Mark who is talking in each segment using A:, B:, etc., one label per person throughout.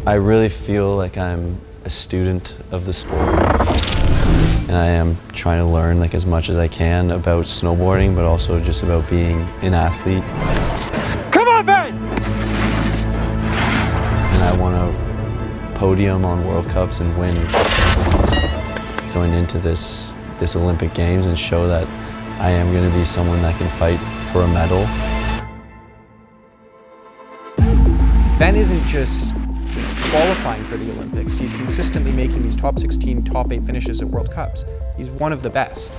A: I really feel like I'm a student of the sport, and I am trying to learn like as much as I can about snowboarding, but also just about being an athlete.
B: Come on, Ben!
A: And I want to podium on World Cups and win going into this Olympic Games and show that I am going to be someone that can fight for a medal.
C: Ben isn't just qualifying for the Olympics. He's consistently making these top 16, top 8 finishes at World Cups. He's one of the best.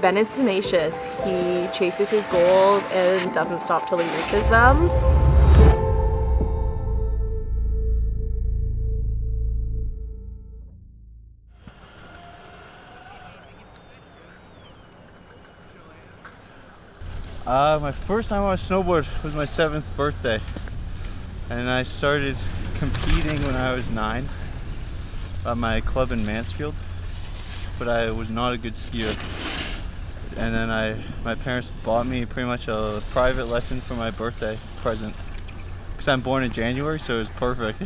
D: Ben is tenacious. He chases his goals and doesn't stop till he reaches them.
E: My first time on a snowboard was my 7th birthday, and I started competing when I was 9 at my club in Mansfield, but I was not a good skier. And then my parents bought me pretty much a private lesson for my birthday present, because I'm born in January, so it was perfect.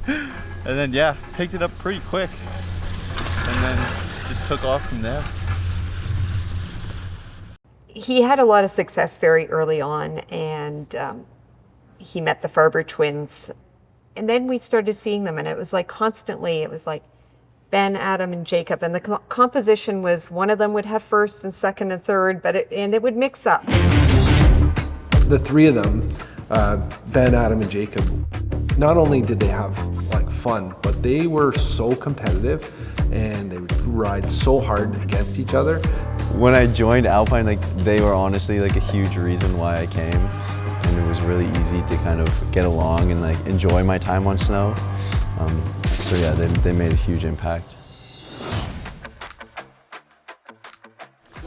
E: And then yeah, picked it up pretty quick, and then just took off from there.
F: He had a lot of success very early on, and he met the Farber twins. And then we started seeing them, and it was like constantly, it was like Ben, Adam, and Jacob. And the composition was one of them would have first and second and third, but it would mix up.
G: The three of them, Ben, Adam, and Jacob, not only did they have like fun, but they were so competitive and they would ride so hard against each other.
A: When I joined Alpine, like they were honestly like a huge reason why I came, and it was really easy to kind of get along and like enjoy my time on snow. So yeah, they made a huge impact.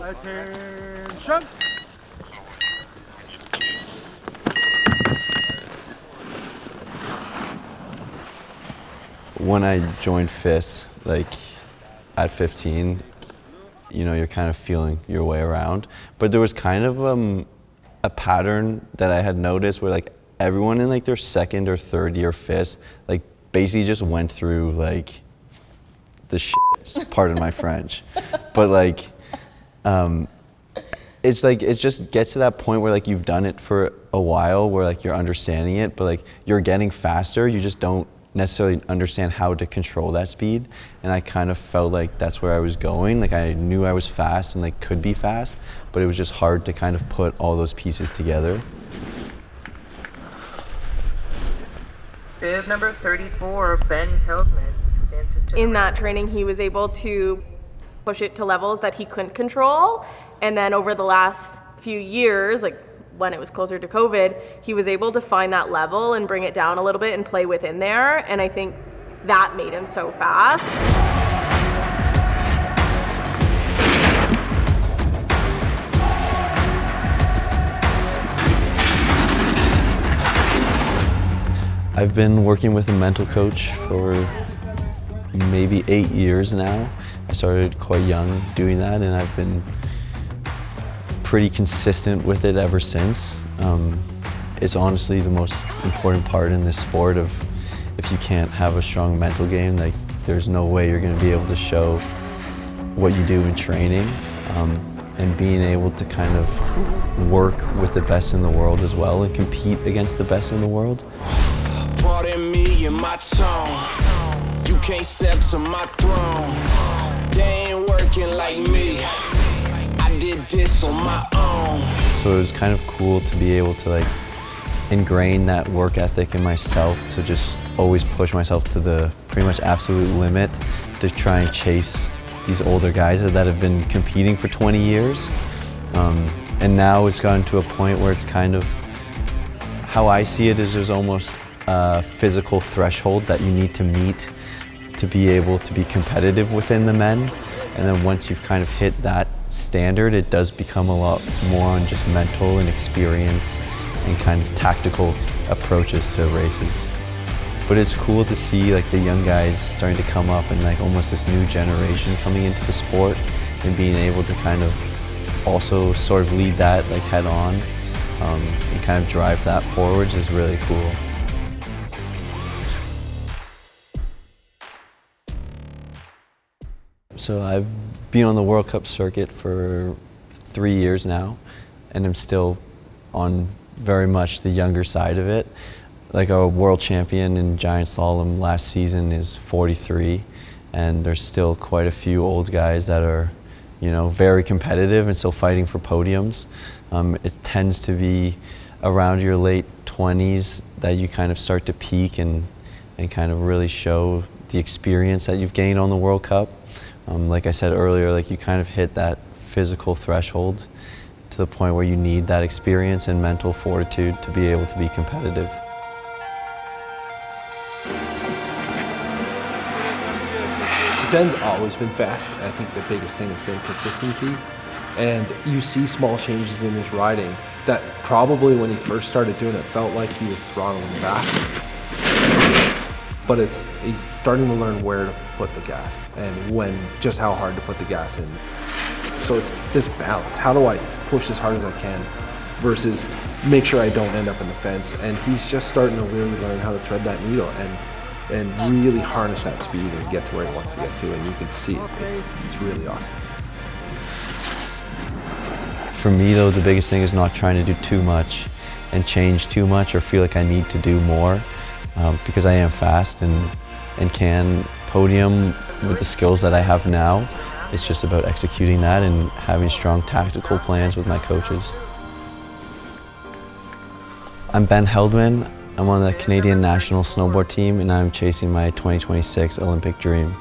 E: Attention!
A: When I joined FIS, like at 15, you know, you're kind of feeling your way around. But there was kind of a pattern that I had noticed where like everyone in like their second or third year FIS, like basically just went through like the shit, pardon my French. But like, it's like, it just gets to that point where like you've done it for a while where like you're understanding it, but like you're getting faster, you just don't necessarily understand how to control that speed. And I kind of felt like that's where I was going. Like I knew I was fast and like could be fast, but it was just hard to kind of put all those pieces together.
H: Bib number 34, Ben Heldman.
D: In that training, he was able to push it to levels that he couldn't control. And then over the last few years, like when it was closer to COVID, he was able to find that level and bring it down a little bit and play within there. And I think that made him so fast.
A: I've been working with a mental coach for maybe 8 years now. I started quite young doing that, and I've been pretty consistent with it ever since. It's honestly the most important part in this sport of if you can't have a strong mental game, like there's no way you're gonna be able to show what you do in training. And being able to kind of work with the best in the world as well and compete against the best in the world.
I: Pardon me and my tone. You can't step to my throne. They ain't working like me. I did this on my own.
A: So it was kind of cool to be able to like ingrain that work ethic in myself, to just always push myself to the pretty much absolute limit to try and chase these older guys that have been competing for 20 years. And now it's gotten to a point where it's kind of, how I see it is there's almost a physical threshold that you need to meet to be able to be competitive within the men. And then once you've kind of hit that standard, it does become a lot more on just mental and experience and kind of tactical approaches to races. But it's cool to see like the young guys starting to come up and like almost this new generation coming into the sport and being able to kind of also sort of lead that like head on and kind of drive that forwards is really cool. So I've been on the World Cup circuit for 3 years now, and I'm still on very much the younger side of it. Like a world champion in giant slalom last season is 43, and there's still quite a few old guys that are, you know, very competitive and still fighting for podiums. It tends to be around your late 20s that you kind of start to peak and kind of really show the experience that you've gained on the World Cup. Like I said earlier, like you kind of hit that physical threshold to the point where you need that experience and mental fortitude to be able to be competitive.
G: Ben's always been fast. I think the biggest thing has been consistency. And you see small changes in his riding that probably when he first started doing it felt like he was throttling back. But he's starting to learn where to put the gas and just how hard to put the gas in. So it's this balance. How do I push as hard as I can versus make sure I don't end up in the fence? And he's just starting to really learn how to thread that needle and really harness that speed and get to where he wants to get to, and you can see it. It's really awesome.
A: For me though, the biggest thing is not trying to do too much and change too much or feel like I need to do more, because I am fast and can podium with the skills that I have now. It's just about executing that and having strong tactical plans with my coaches. I'm Ben Heldman. I'm on the Canadian national snowboard team, and I'm chasing my 2026 Olympic dream.